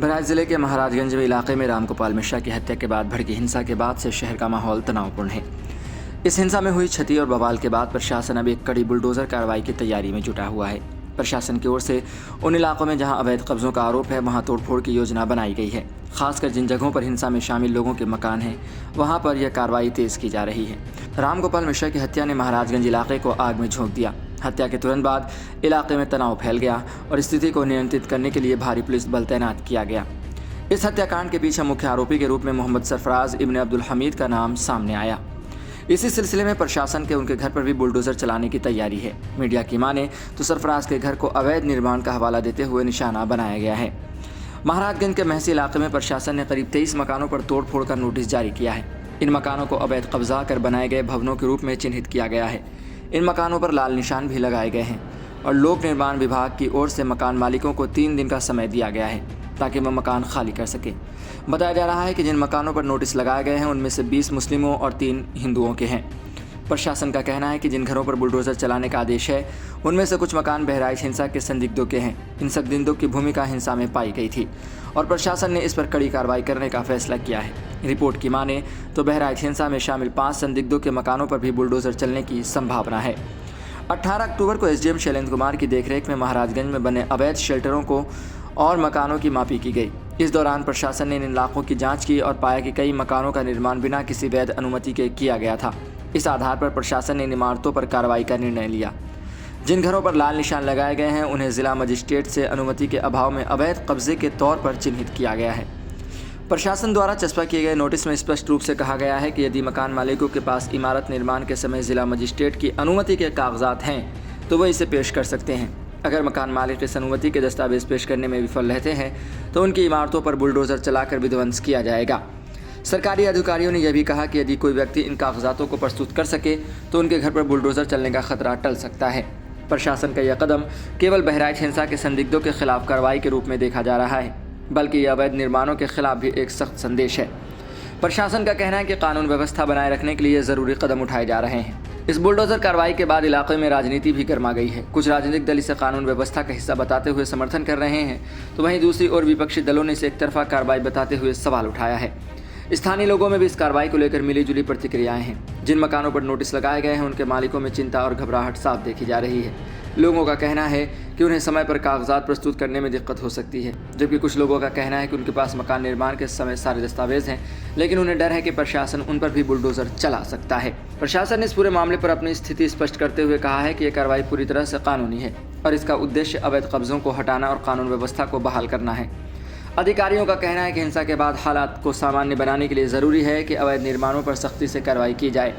बहराइच जिले के महाराजगंज इलाके में रामगोपाल मिश्रा की हत्या के बाद भड़की हिंसा के बाद से शहर का माहौल तनावपूर्ण है। इस हिंसा में हुई क्षति और बवाल के बाद प्रशासन अब एक कड़ी बुलडोजर कार्रवाई की तैयारी में जुटा हुआ है। प्रशासन की ओर से उन इलाकों में जहां अवैध कब्जों का आरोप है वहां तोड़फोड़ की योजना बनाई गई है। खासकर जिन जगहों पर हिंसा में शामिल लोगों के मकान हैं वहां पर यह कार्रवाई तेज की जा रही है। रामगोपाल मिश्रा की हत्या ने महाराजगंज इलाके को आग में झोंक दिया। हत्या के तुरंत बाद इलाके में तनाव फैल गया और स्थिति को नियंत्रित करने के लिए भारी पुलिस बल तैनात किया गया। इस हत्याकांड के पीछे मुख्य आरोपी के रूप में मोहम्मद सरफराज इब्न अब्दुल हमीद का नाम सामने आया। इसी सिलसिले में प्रशासन के उनके घर पर भी बुलडोजर चलाने की तैयारी है। मीडिया की माने तो सरफराज के घर को अवैध निर्माण का हवाला देते हुए निशाना बनाया गया है। महाराजगंज के महसी इलाके में प्रशासन ने करीब 23 मकानों पर तोड़फोड़ का नोटिस जारी किया है। इन मकानों को अवैध कब्जा कर बनाए गए भवनों के रूप में चिन्हित किया गया है। इन मकानों पर लाल निशान भी लगाए गए हैं और लोक निर्माण विभाग की ओर से मकान मालिकों को 3 दिन का समय दिया गया है ताकि वह मकान खाली कर सके। बताया जा रहा है कि जिन मकानों पर नोटिस लगाए गए हैं उनमें से 20 मुस्लिमों और 3 हिंदुओं के हैं। प्रशासन का कहना है कि जिन घरों पर बुलडोजर चलाने का आदेश है उनमें से कुछ मकान बहराइच हिंसा के संदिग्धों के हैं। इन संदिग्धों की भूमिका हिंसा में पाई गई थी और प्रशासन ने इस पर कड़ी कार्रवाई करने का फैसला किया है। रिपोर्ट की माने तो बहराइच हिंसा में शामिल 5 संदिग्धों के मकानों पर भी बुलडोजर चलने की संभावना है। 18 अक्टूबर को एसडीएम शैलेंद्र कुमार की देखरेख में महाराजगंज में बने अवैध शेल्टरों को और मकानों की मापी की गई। इस दौरान प्रशासन ने इन इलाकों की जांच की और पाया कि कई मकानों का निर्माण बिना किसी वैध अनुमति के किया गया था। इस आधार पर प्रशासन ने इन इमारतों पर कार्रवाई का निर्णय लिया। जिन घरों पर लाल निशान लगाए गए हैं उन्हें जिला मजिस्ट्रेट से अनुमति के अभाव में अवैध कब्जे के तौर पर चिन्हित किया गया है। प्रशासन द्वारा चस्पा किए गए नोटिस में स्पष्ट रूप से कहा गया है कि यदि मकान मालिकों के पास इमारत निर्माण के समय जिला मजिस्ट्रेट की अनुमति के कागजात हैं तो वह इसे पेश कर सकते हैं। अगर मकान मालिक इस अनुमति के दस्तावेज पेश करने में विफल रहते हैं तो उनकी इमारतों पर बुलडोजर चलाकर विध्वंस किया जाएगा। सरकारी अधिकारियों ने यह भी कहा कि यदि कोई व्यक्ति इन कागजातों को प्रस्तुत कर सके तो उनके घर पर बुलडोजर चलने का खतरा टल सकता है। प्रशासन का यह कदम केवल बहराइच हिंसा के संदिग्धों के खिलाफ कार्रवाई के रूप में देखा जा रहा है, बल्कि यह अवैध निर्माणों के खिलाफ भी एक सख्त संदेश है। प्रशासन का कहना है कि कानून व्यवस्था बनाए रखने के लिए ज़रूरी कदम उठाए जा रहे हैं। इस बुलडोजर कार्रवाई के बाद इलाके में राजनीति भी गर्मा गई है। कुछ राजनीतिक दल इसे कानून व्यवस्था का हिस्सा बताते हुए समर्थन कर रहे हैं तो वहीं दूसरी ओर विपक्षी दलों ने इसे एक तरफा कार्रवाई बताते हुए सवाल उठाया है। स्थानीय लोगों में भी इस कार्रवाई को लेकर मिलीजुली प्रतिक्रियाएं हैं। जिन मकानों पर नोटिस लगाए गए हैं उनके मालिकों में चिंता और घबराहट साफ देखी जा रही है। लोगों का कहना है कि उन्हें समय पर कागजात प्रस्तुत करने में दिक्कत हो सकती है, जबकि कुछ लोगों का कहना है कि उनके पास मकान निर्माण के समय सारे दस्तावेज हैं, लेकिन उन्हें डर है कि प्रशासन उन पर भी बुलडोजर चला सकता है। प्रशासन ने इस पूरे मामले पर अपनी स्थिति स्पष्ट करते हुए कहा है कि यह कार्रवाई पूरी तरह से कानूनी है और इसका उद्देश्य अवैध कब्जों को हटाना और कानून व्यवस्था को बहाल करना है। अधिकारियों का कहना है कि हिंसा के बाद हालात को सामान्य बनाने के लिए ज़रूरी है कि अवैध निर्माणों पर सख्ती से कार्रवाई की जाए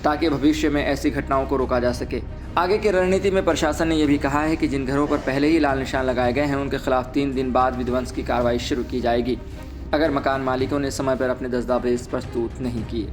ताकि भविष्य में ऐसी घटनाओं को रोका जा सके। आगे की रणनीति में प्रशासन ने यह भी कहा है कि जिन घरों पर पहले ही लाल निशान लगाए गए हैं उनके खिलाफ 3 दिन बाद विध्वंस की कार्रवाई शुरू की जाएगी अगर मकान मालिकों ने समय पर अपने दस्तावेज प्रस्तुत नहीं किए।